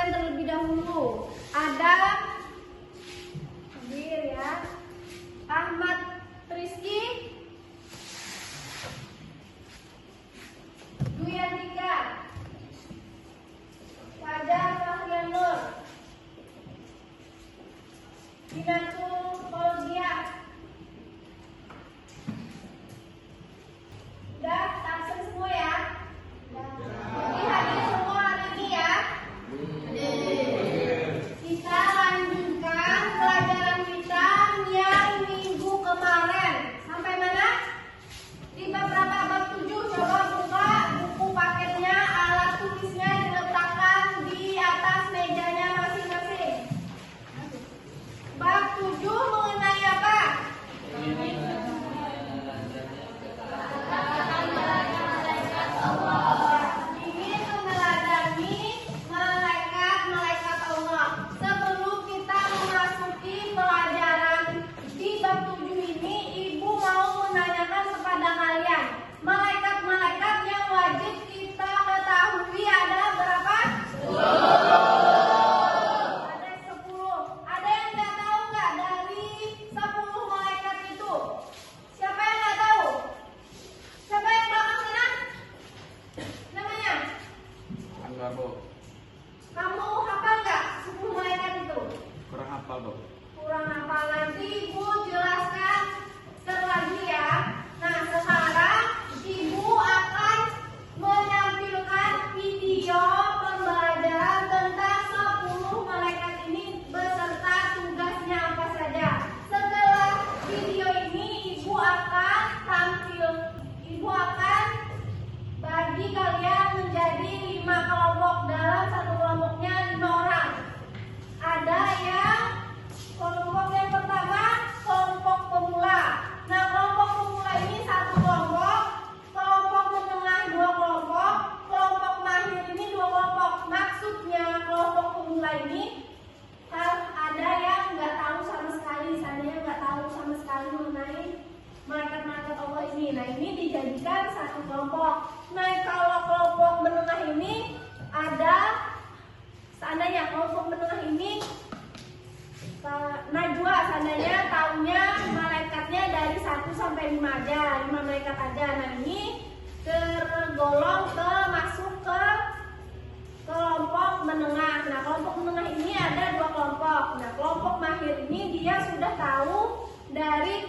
absen terlebih dahulu. Ada hadir ya, Ahmad Rizky, Dwi Andika, Fajar Fahrian Nur, Dinatul Koldia. Udah absen semua ya? Jadi hadir semua hari ini ya? Kita lanjutkan pelajaran kita yang minggu kemarin. Sampai mana? Di bab berapa? Bab 7. Coba buka buku paketnya, alat tulisnya diletakkan di atas mejanya masing-masing. Bab 7 mengenai apa? Ingin meneladani malaikat-malaikat Allah. Sebelum kita memasuki pelajaran di bab 7 ini, Ibu mau menanyakan kepada kalian, malaikat-malaikat yang wajib kita ketahui ada berapa? 10. Ada 10. Ada yang nggak tahu nggak dari 10 malaikat itu? Siapa yang nggak tahu? Siapa yang belakang sana? Namanya? Enggak, Bu. Kamu hafal nggak 10 malaikat itu? Kurang hafal, Bu. Kurang hafal, nanti Ibu jelaskan lagi ya. Nah, sekarang Ibu akan menampilkan video pembelajaran tentang 10 malaikat ini beserta tugasnya apa saja. Setelah video ini Ibu akan bagi kalian menjadi 5 kelompok. Dalam satu kelompoknya 5 orang. Ada yang kelompok yang pertama, kelompok pemula. Nah, kelompok pemula ini satu kelompok, kelompok menengah 2 kelompok, kelompok mahir ini 2 kelompok. Maksudnya kelompok pemula ini ada yang nggak tahu sama sekali, misalnya nggak tahu sama sekali mengenai malaikat-malaikat Allah ini. Nah, ini dijadikan satu kelompok. Nah, kalau kelompok menengah ini ada, seandainya kelompok menengah ini Najwa, seandainya tahunya malaikatnya dari 1 sampai 5 aja, 5 malaikat aja. Nah, ini tergolong masuk ke kelompok menengah. Nah, kelompok menengah ini ada 2 kelompok. Nah, kelompok mahir ini dia sudah tahu dari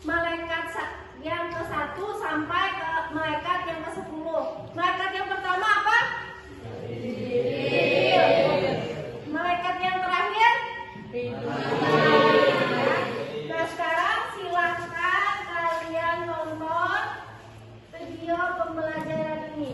malaikat yang ke-1 sampai ke malaikat yang ke-10. Malaikat yang pertama apa? Malaikat yang terakhir? Nah, sekarang silakan kalian nonton video pembelajaran ini.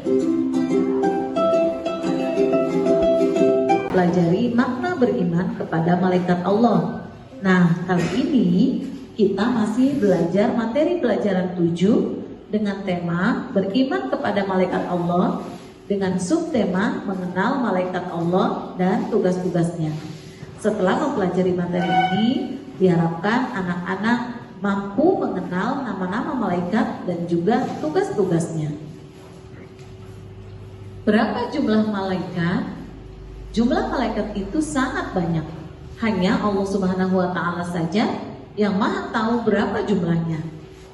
Pelajari makna beriman kepada malaikat Allah. Nah, kali ini kita masih belajar materi pelajaran 7 dengan tema beriman kepada malaikat Allah dengan subtema mengenal malaikat Allah dan tugas-tugasnya. Setelah mempelajari materi ini, diharapkan anak-anak mampu mengenal nama-nama malaikat dan juga tugas-tugasnya. Berapa jumlah malaikat? Jumlah malaikat itu sangat banyak. Hanya Allah Subhanahu wa Ta'ala saja yang Maha tahu berapa jumlahnya.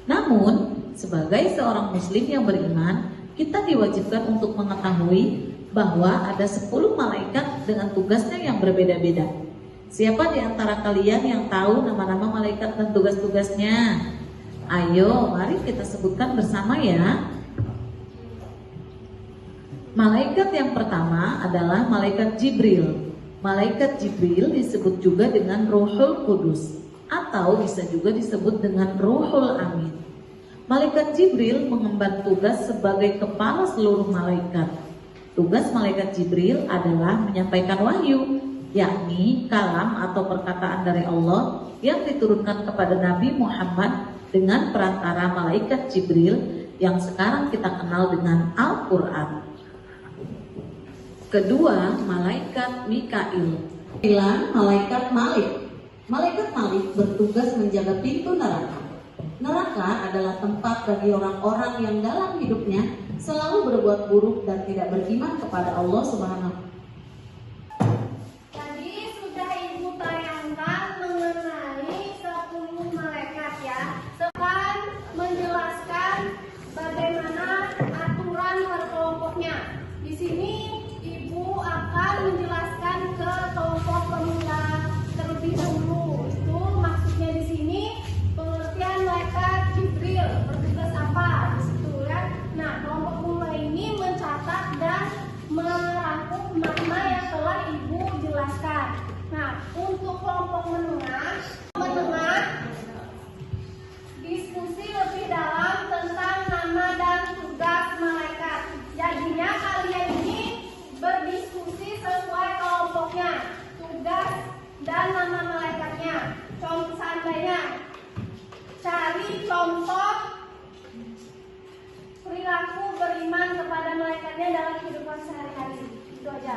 Namun, sebagai seorang muslim yang beriman, kita diwajibkan untuk mengetahui bahwa ada 10 malaikat dengan tugasnya yang berbeda-beda. Siapa di antara kalian yang tahu nama-nama malaikat dan tugas-tugasnya? Ayo, mari kita sebutkan bersama ya. Malaikat yang pertama adalah malaikat Jibril. Malaikat Jibril disebut juga dengan Ruhul Kudus atau bisa juga disebut dengan Ruhul Amin. Malaikat Jibril mengemban tugas sebagai kepala seluruh malaikat. Tugas malaikat Jibril adalah menyampaikan wahyu, yakni kalam atau perkataan dari Allah yang diturunkan kepada Nabi Muhammad dengan perantara malaikat Jibril yang sekarang kita kenal dengan Al-Quran. Kedua, malaikat Mikail. Malaikat Malik. Malaikat Malik bertugas menjaga pintu neraka. Neraka adalah tempat bagi orang-orang yang dalam hidupnya selalu berbuat buruk dan tidak beriman kepada Allah Subhanahu. dijelaskan. Nah, untuk kelompok menengah diskusi lebih dalam tentang nama dan tugas malaikat. Jadinya kalian ini berdiskusi sesuai kelompoknya, tugas dan nama malaikatnya. Contoh seandainya cari contoh perilaku beriman kepada malaikatnya dalam kehidupan sehari-hari. Itu aja.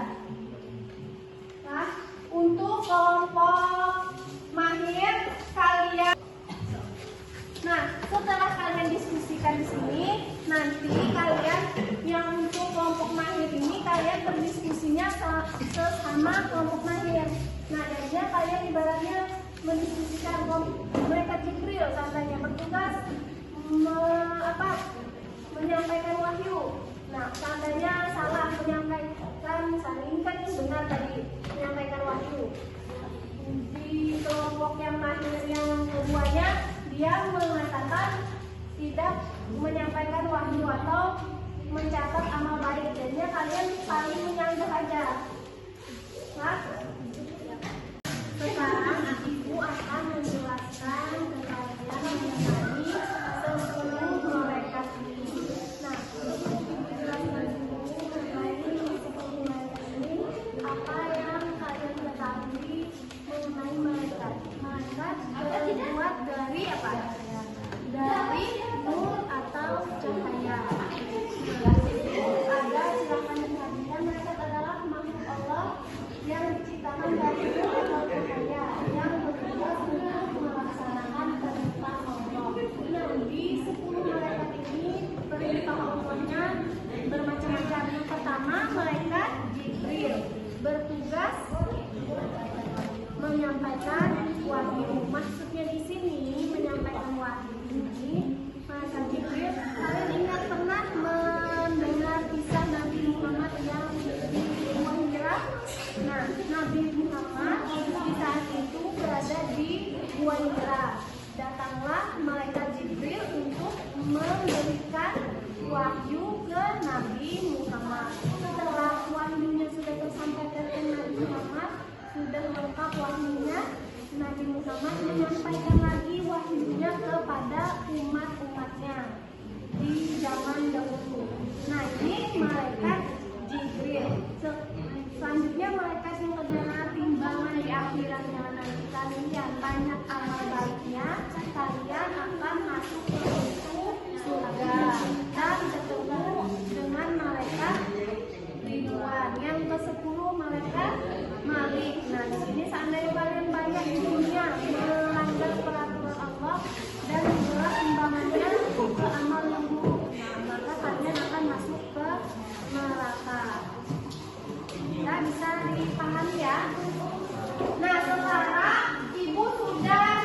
Nah, untuk kelompok mahir kalian. Nah, setelah kalian diskusikan di sini, nanti kalian yang untuk kelompok mahir ini kalian berdiskusinya sesama kelompok mahir. Nah, jadinya kalian ibaratnya mendiskusikan mereka Jibril contohnya bertugas menyampaikan wahyu. Nah, seandainya salah menyampaikan, misalnya ini kan benar tadi menyampaikan wahyu. Di kelompok yang mahir yang keduanya dia mengatakan tidak menyampaikan wahyu atau mencatat amal baik. Jadinya kalian saling menyanggah aja. Nah, sekarang ibu akan menjelaskan ke kalian mengenai 10 malaikat ini. Nah, menjelaskan dulu mengenai 10 malaikat ini, apa yang kalian ketahui mengenai malaikat. Malaikat terbuat dari apa? Dari nur atau cahaya. Ada silakan perhatikan, malaikat adalah makhluk Allah yang diciptakan dari nur atau cahaya yang bertugas untuk melaksanakan perintah Allah. Nah, di 10 malaikat ini perintah Allahnya bermacam-macam. Yang pertama, malaikat Jibril bertugas menyampaikan wahyu. Maksudnya di sini menyampaikan wahyu ini, malaikat Jibril. Kalian ingat pernah mendengar kisah Nabi Muhammad yang di Gua Hira? Nah, Nabi Muhammad di saat itu berada di Gua Hira. Datanglah malaikat Jibril untuk memberikan wahyu ke Nabi Muhammad. Setelah wahyunya sudah tersampaikan ke Nabi Muhammad, sudah lengkap wahyunya, Nabi Muhammad menyampaikan lagi wahyunya kepada umat-umatnya di zaman dahulu. Nah, ini malaikat Jibril. Selanjutnya malaikat yang kedua, timbangan di akhiratnya. Nanti kalian banyak amal baiknya, kalian akan masuk ke surga dan ketemu dengan malaikat Ridwan. Yang ke-10 malaikat Malik. Nah, di sini seandainya kalian banyak di dunia melanggar peraturan Allah dan berat timbangannya ke amal yang buruk, nah, maka kalian akan masuk ke neraka. Nah, bisa dipahami ya. Nah, sekarang ibu sudah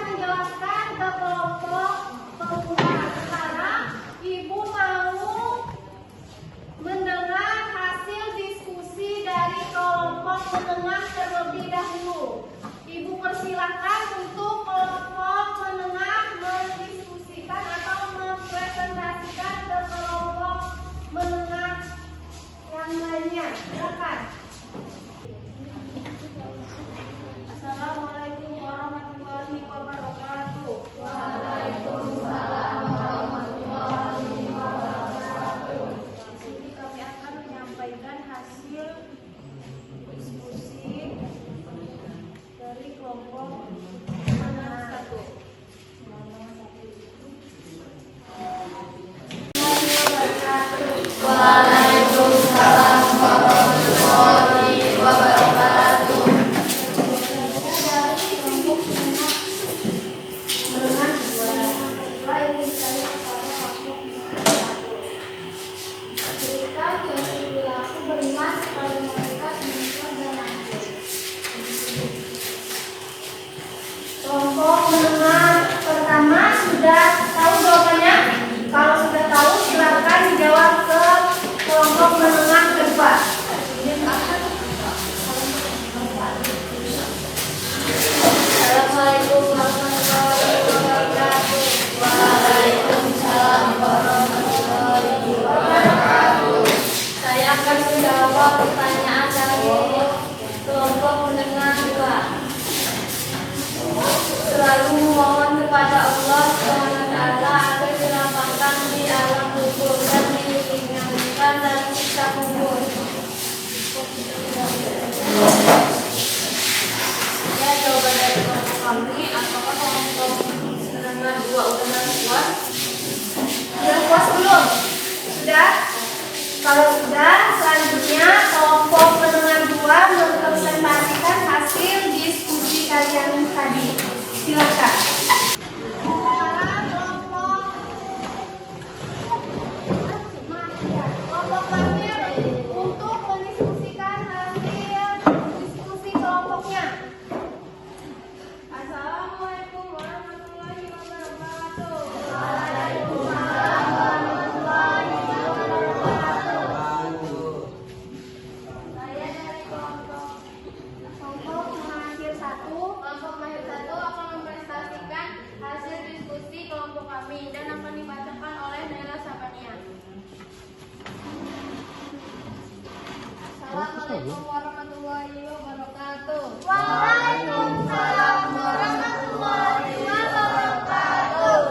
Assalamualaikum warahmatullahi wabarakatuh. Waalaikumsalam warahmatullahi wabarakatuh.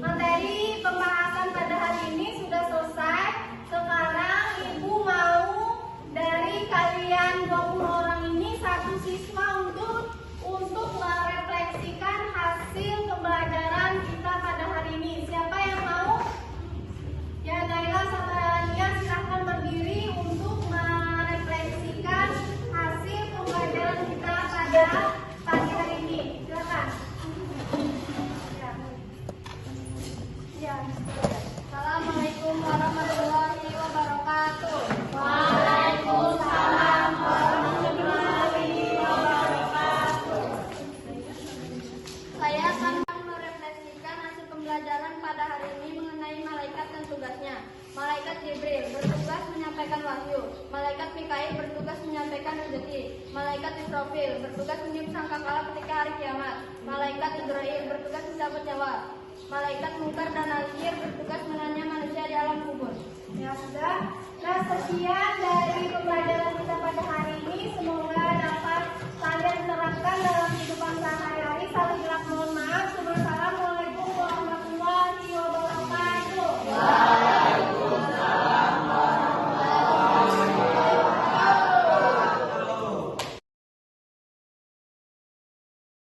Materi pembahasan pada hari ini sudah selesai. Sekarang Ibu mau dari kalian 20 orang ini satu siswa untuk merefleksikan hasil pembelajaran kita pada hari ini. Siapa yang mau? Ya, Naila sama Nia silahkan berdiri untuk merefleksikan hasil pembelajaran kita pada pagi hari ini. Silakan. Ya. Assalamualaikum warahmatullahi wabarakatuh. Waalaikumsalam warahmatullahi wabarakatuh. Saya akan merefleksikan hasil pembelajaran pada hari ini mengenai malaikat dan tugasnya. Malaikat Jibril bertugas menyampaikan wahyu. Malaikat Mikail bertugas menyampaikan rezeki. Malaikat Israfil bertugas meniup sangkakala ketika hari kiamat. Malaikat Israil bertugas mencabut nyawa. Malaikat Munkar dan Nakir bertugas menanya manusia di alam kubur. Ya sudah. Nah, sekian dari pembelajaran